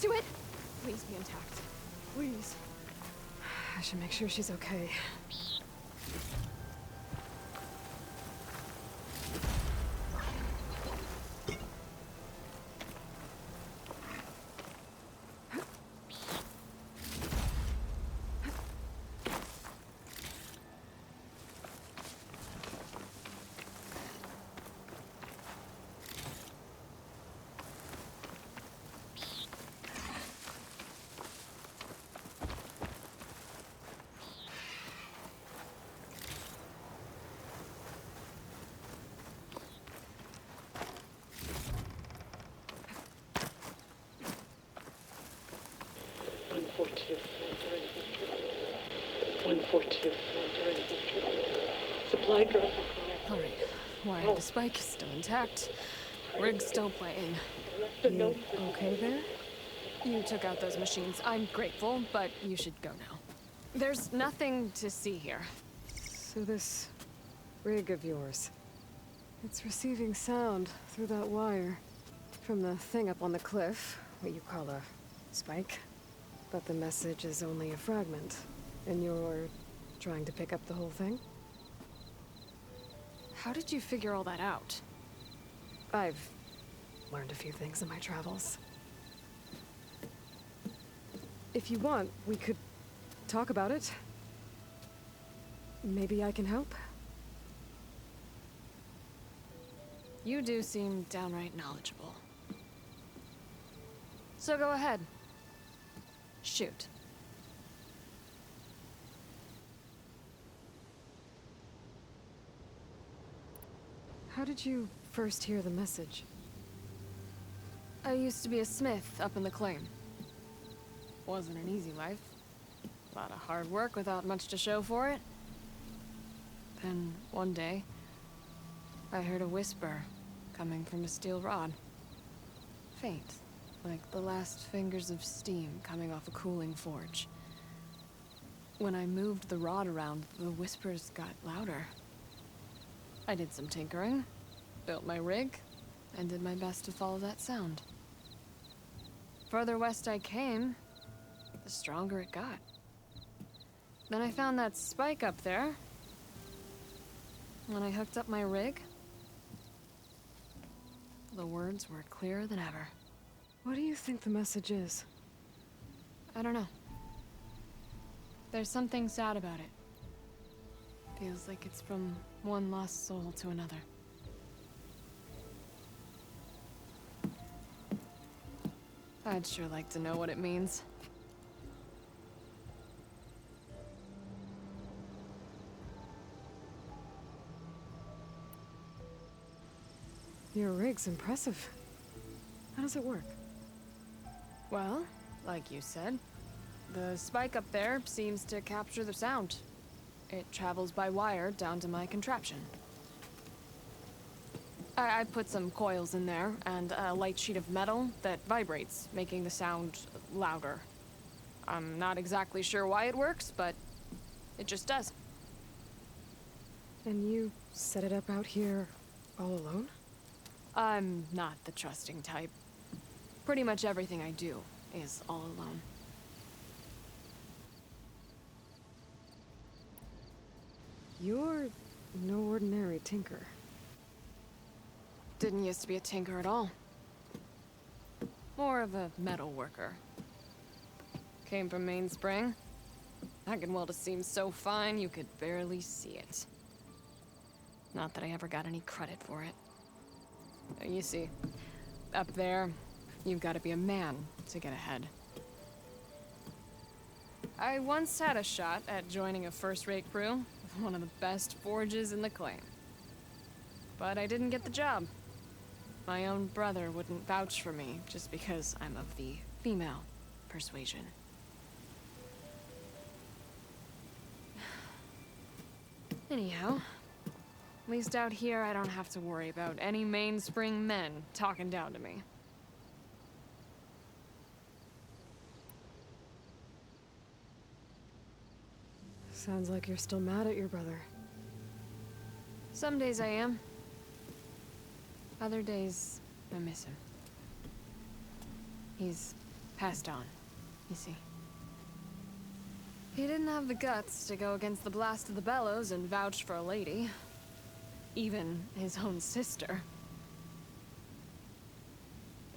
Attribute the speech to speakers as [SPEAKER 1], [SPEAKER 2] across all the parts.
[SPEAKER 1] to it? Please be intact. Please. I should make sure she's okay.
[SPEAKER 2] Supply drop.
[SPEAKER 1] Alright. Wire the spike is still intact. Rig's still playing. You okay there? You took out those machines. I'm grateful, but you should go now. There's nothing to see here. So this rig of yours, it's receiving sound through that wire from the thing up on the cliff, what you call a spike. But the message is only a fragment, and you're trying to pick up the whole thing? How did you figure all that out? I've learned a few things in my travels. If you want, we could talk about it. Maybe I can help? You do seem downright knowledgeable. So go ahead. Shoot. How did you first hear the message? I used to be a smith up in the claim. Wasn't an easy life. A lot of hard work without much to show for it. Then, one day, I heard a whisper coming from a steel rod. Faint, like the last fingers of steam coming off a cooling forge. When I moved the rod around, the whispers got louder. I did some tinkering, built my rig, and did my best to follow that sound. Further west I came, the stronger it got. Then I found that spike up there. When I hooked up my rig, the words were clearer than ever. What do you think the message is? I don't know. There's something sad about it. Feels like it's from one lost soul to another. I'd sure like to know what it means. Your rig's impressive. How does it work? Well, like you said, the spike up there seems to capture the sound. It travels by wire down to my contraption. I put some coils in there and a light sheet of metal that vibrates, making the sound louder. I'm not exactly sure why it works, but it just does. And you set it up out here all alone? I'm not the trusting type. Pretty much everything I do is all alone. You're no ordinary tinker. Didn't used to be a tinker at all. More of a metal worker. Came from Mainspring. I can weld a seam so fine you could barely see it. Not that I ever got any credit for it. You see, up there, you've got to be a man to get ahead. I once had a shot at joining a first-rate crew with one of the best forges in the claim. But I didn't get the job. My own brother wouldn't vouch for me just because I'm of the female persuasion. Anyhow, at least out here I don't have to worry about any Mainspring men talking down to me. Sounds like you're still mad at your brother. Some days I am. Other days, I miss him. He's passed on, you see. He didn't have the guts to go against the blast of the bellows and vouch for a lady. Even his own sister.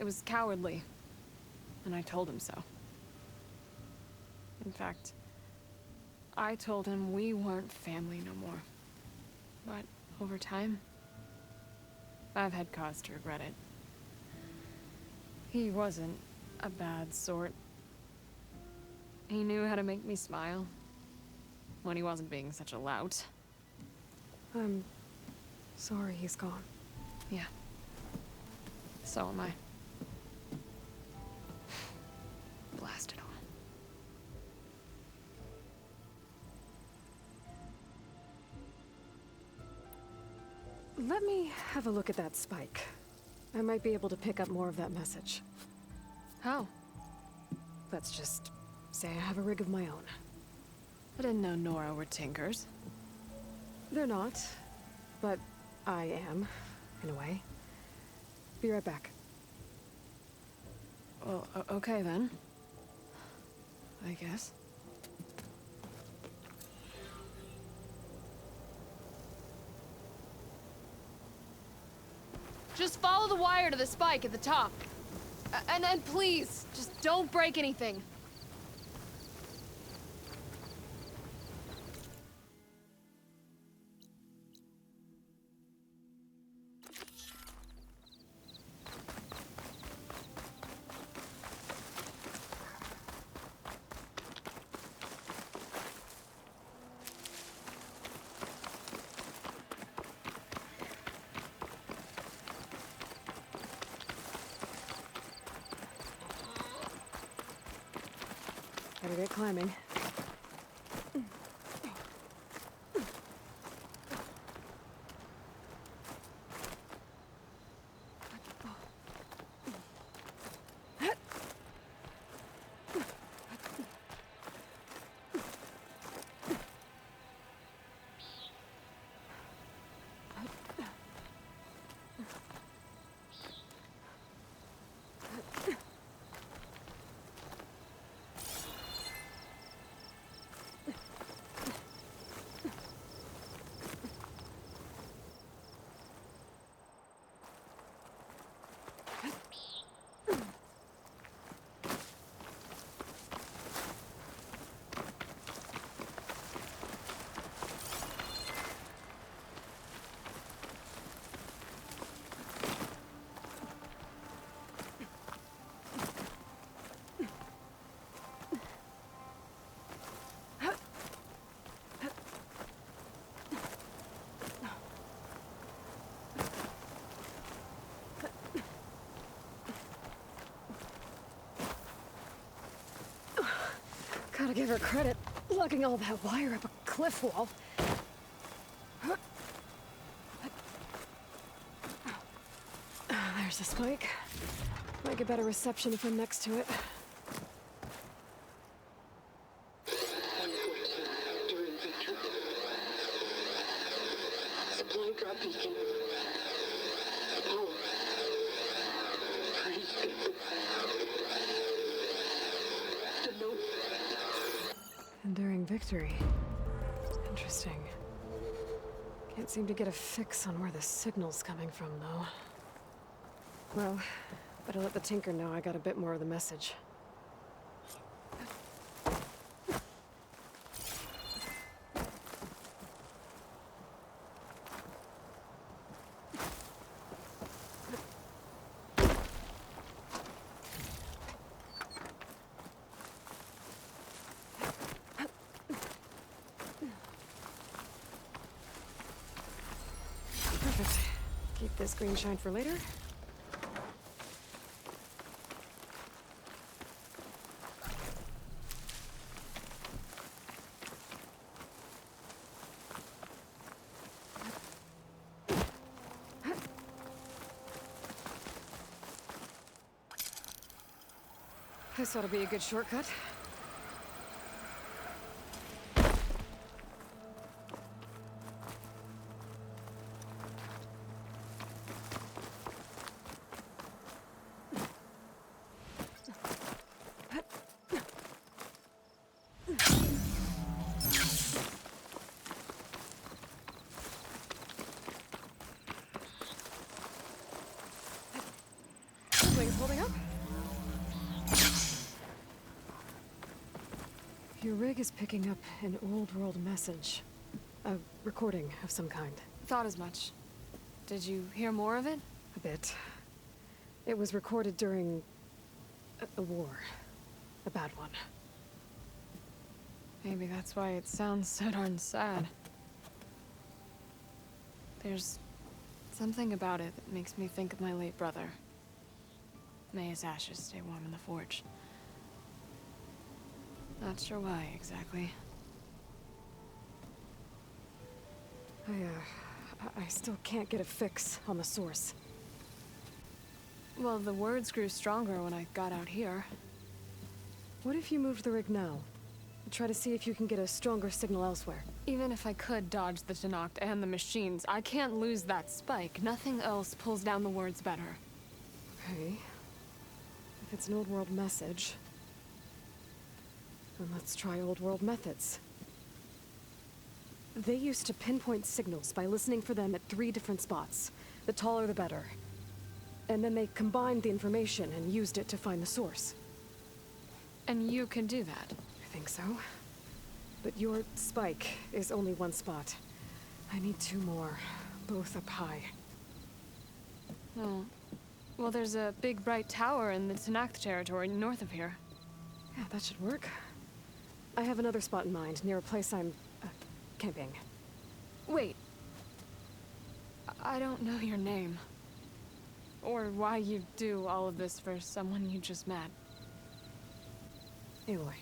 [SPEAKER 1] It was cowardly, and I told him so. In fact, I told him we weren't family no more. But over time, I've had cause to regret it. He wasn't a bad sort. He knew how to make me smile when he wasn't being such a lout.
[SPEAKER 3] I'm sorry he's gone.
[SPEAKER 1] Yeah. So am I. Blast it all.
[SPEAKER 3] Let me have a look at that spike. I might be able to pick up more of that message.
[SPEAKER 1] How?
[SPEAKER 3] Let's just say I have a rig of my own.
[SPEAKER 1] I didn't know Nora were tinkers.
[SPEAKER 3] They're not, but I am, in a way. Be right back.
[SPEAKER 1] Well, okay then. I guess. Just follow the wire to the spike at the top. And then please, just don't break anything.
[SPEAKER 3] Better get climbing. Gotta give her credit, lugging all that wire up a cliff wall. There's the spike. Might get better reception if I'm next to it.
[SPEAKER 2] 114 during victory. Supply drop beacon. Power. Praise be. The note.
[SPEAKER 3] Enduring victory. Interesting. Can't seem to get a fix on where the signal's coming from, though. Well, better let the Tinker know I got a bit more of the message. Perfect. Keep this green shine for later. This ought to be a good shortcut. Your rig is picking up an old world message. A recording of some kind.
[SPEAKER 1] Thought as much. Did you hear more of it?
[SPEAKER 3] A bit. It was recorded during a war. A bad one.
[SPEAKER 1] Maybe that's why it sounds so darn sad. There's something about it that makes me think of my late brother. May his ashes stay warm in the forge. Not sure why, exactly.
[SPEAKER 3] I still can't get a fix on the source.
[SPEAKER 1] Well, the words grew stronger when I got out here.
[SPEAKER 3] What if you moved the rig now? Try to see if you can get a stronger signal elsewhere.
[SPEAKER 1] Even if I could dodge the Tenakth and the machines, I can't lose that spike. Nothing else pulls down the words better.
[SPEAKER 3] Okay. If it's an old world message, then let's try old world methods. They used to pinpoint signals by listening for them at 3 different spots. The taller the better. And then they combined the information and used it to find the source.
[SPEAKER 1] And you can do that.
[SPEAKER 3] I think so. But your spike is only 1 spot. I need 2 more, both up high.
[SPEAKER 1] Oh. Well, there's a big bright tower in the Tenakth territory north of here.
[SPEAKER 3] Yeah, that should work. I have another spot in mind, near a place I'm camping.
[SPEAKER 1] Wait. I don't know your name. Or why you do all of this for someone you just met.
[SPEAKER 3] Aloy.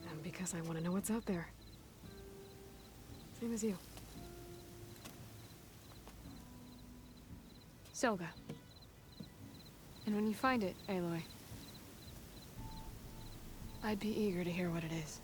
[SPEAKER 3] And because I want to know what's out there. Same as you.
[SPEAKER 1] Selga. And when you find it, Aloy, I'd be eager to hear what it is.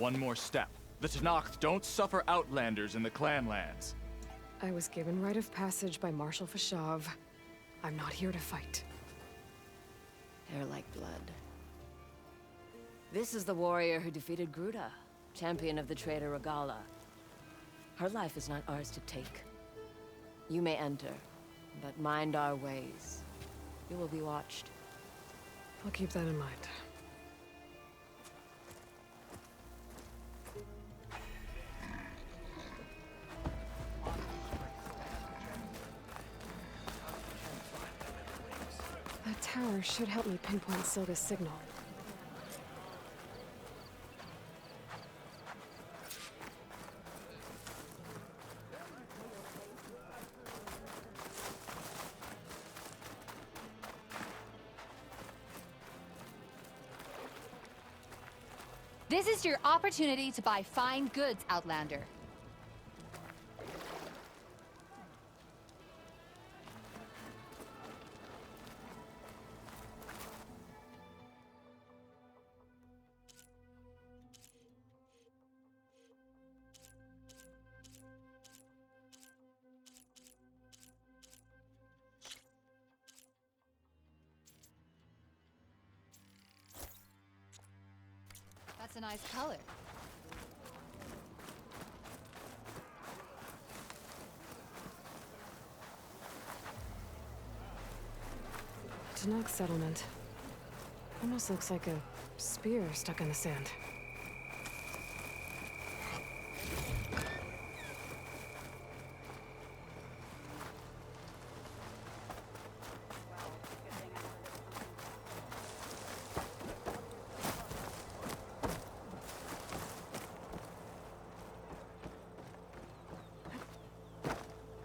[SPEAKER 4] one more step. The Tenakth don't suffer outlanders in the clanlands.
[SPEAKER 3] I was given rite of passage by Marshal Fashav. I'm not here to fight.
[SPEAKER 5] Hair like blood. This is the warrior who defeated Gruta, champion of the traitor Regala. Her life is not ours to take. You may enter, but mind our ways. You will be watched.
[SPEAKER 3] I'll keep that in mind. That tower should help me pinpoint Silga's signal.
[SPEAKER 6] This is your opportunity to buy fine goods, Outlander. That's a nice color.
[SPEAKER 3] Tenakth settlement. Almost looks like a spear stuck in the sand.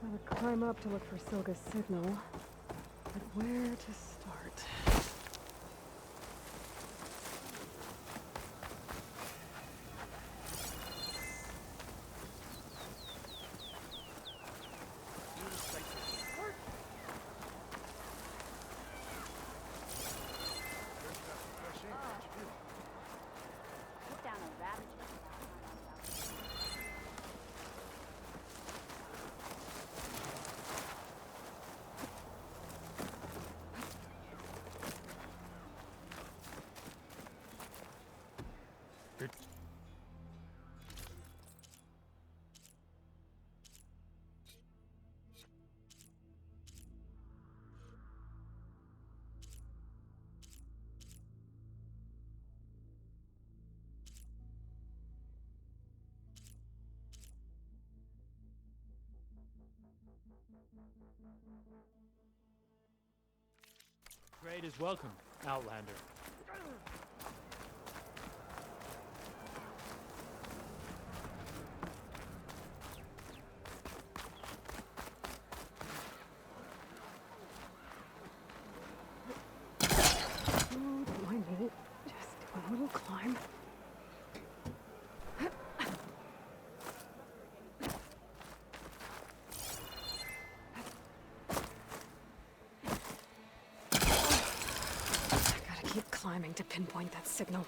[SPEAKER 3] Gotta climb up to look for Silga's signal. But where to start?
[SPEAKER 7] Trade is welcome, Outlander.
[SPEAKER 3] Oh, don't mind me. Just do a little climb. Keep climbing to pinpoint that signal.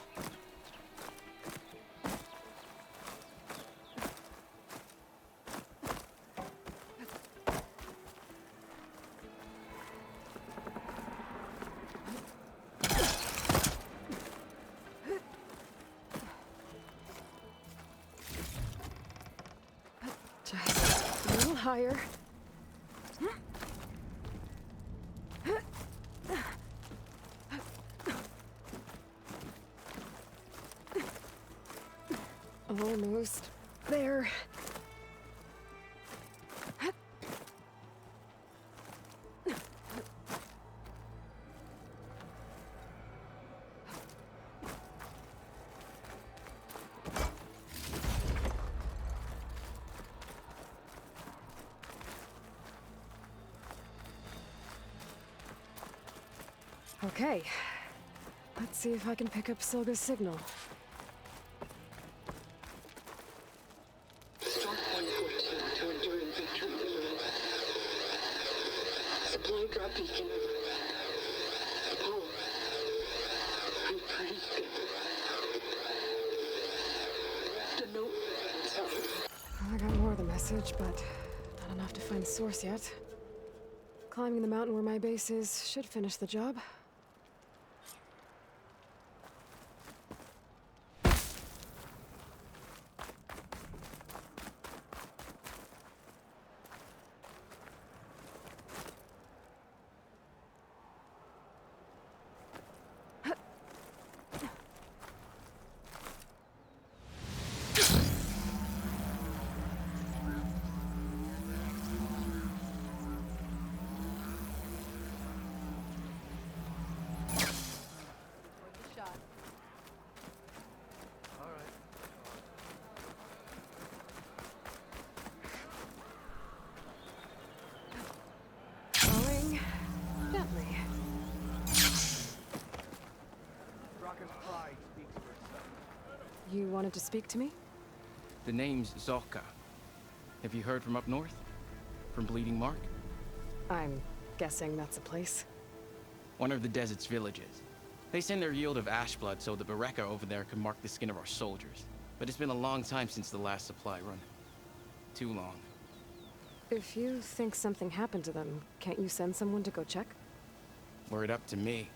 [SPEAKER 3] Just a little higher. Almost there. Okay. Let's see if I can pick up Silga's signal.
[SPEAKER 2] Strong 114 to enduring victory. Supply drop beacon. Apollo. I praise God.
[SPEAKER 3] I got more of the message, but not enough to find the source yet. Climbing the mountain where my base is should finish the job. Falling gently.
[SPEAKER 8] Bracken's pride speaks for itself.
[SPEAKER 3] You wanted to speak to me?
[SPEAKER 9] The name's Zorka. Have you heard from up north? From Bleeding Mark?
[SPEAKER 3] I'm guessing that's a place.
[SPEAKER 9] One of the desert's villages. They send their yield of ash blood so the Bereka over there can mark the skin of our soldiers. But it's been a long time since the last supply run. Too long.
[SPEAKER 3] If you think something happened to them, can't you send someone to go check?
[SPEAKER 9] Were it up to me.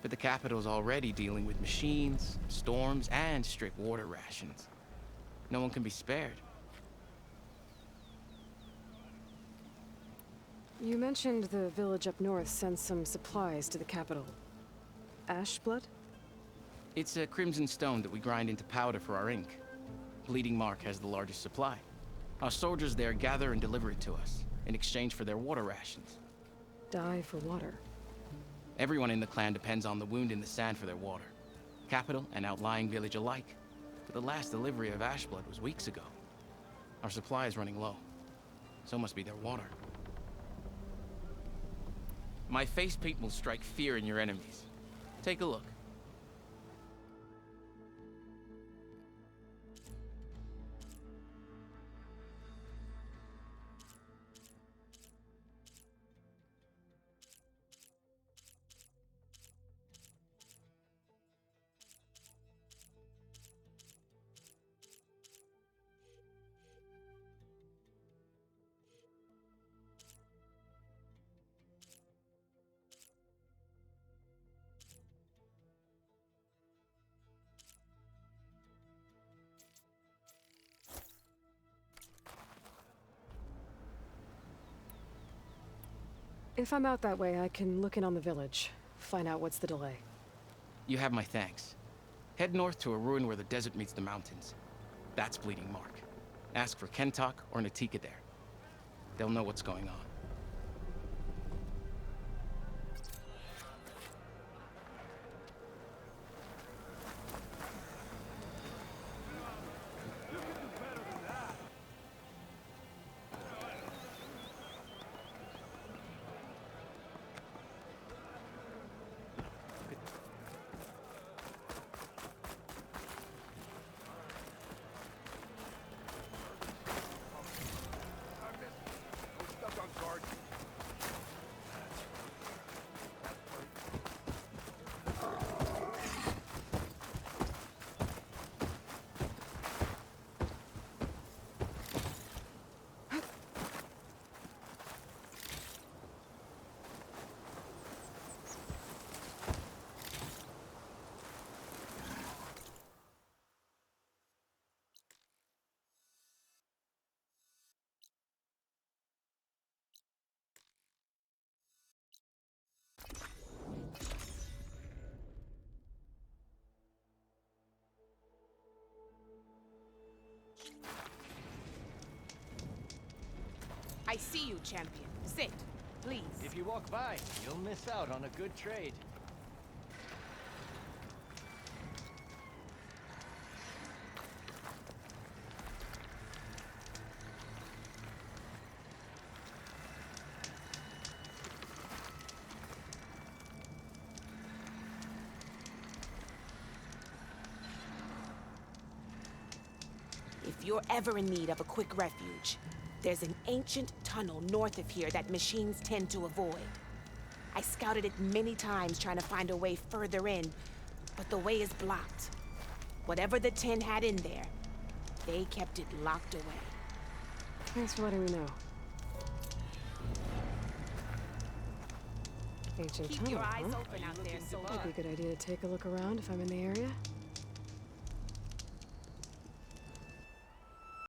[SPEAKER 9] But the capital's already dealing with machines, storms, and strict water rations. No one can be spared.
[SPEAKER 3] You mentioned the village up north sends some supplies to the capital. Ash blood?
[SPEAKER 9] It's a crimson stone that we grind into powder for our ink. Bleeding Mark has the largest supply. Our soldiers there gather and deliver it to us, in exchange for their water rations.
[SPEAKER 3] Die for water.
[SPEAKER 9] Everyone in the clan depends on the wound in the sand for their water. Capital and outlying village alike. But the last delivery of ash blood was weeks ago. Our supply is running low. So must be their water. My face paint will strike fear in your enemies. Take a look.
[SPEAKER 3] If I'm out that way, I can look in on the village. Find out what's the delay.
[SPEAKER 9] You have my thanks. Head north to a ruin where the desert meets the mountains. That's Bleeding Mark. Ask for Kentok or Natika there. They'll know what's going on.
[SPEAKER 10] I see you, champion. Sit, please.
[SPEAKER 7] If you walk by, you'll miss out on a good trade.
[SPEAKER 10] If you're ever in need of a quick refuge, there's an ancient tunnel north of here that machines tend to avoid. I scouted it many times trying to find a way further in, but the way is blocked. Whatever the Ten had in there, they kept it locked away.
[SPEAKER 3] Thanks for letting me know. Ancient
[SPEAKER 10] Keep
[SPEAKER 3] tunnel,
[SPEAKER 10] your eyes
[SPEAKER 3] huh?
[SPEAKER 10] open out there, soldier.
[SPEAKER 3] Might be a good idea to take a look around if I'm in the area.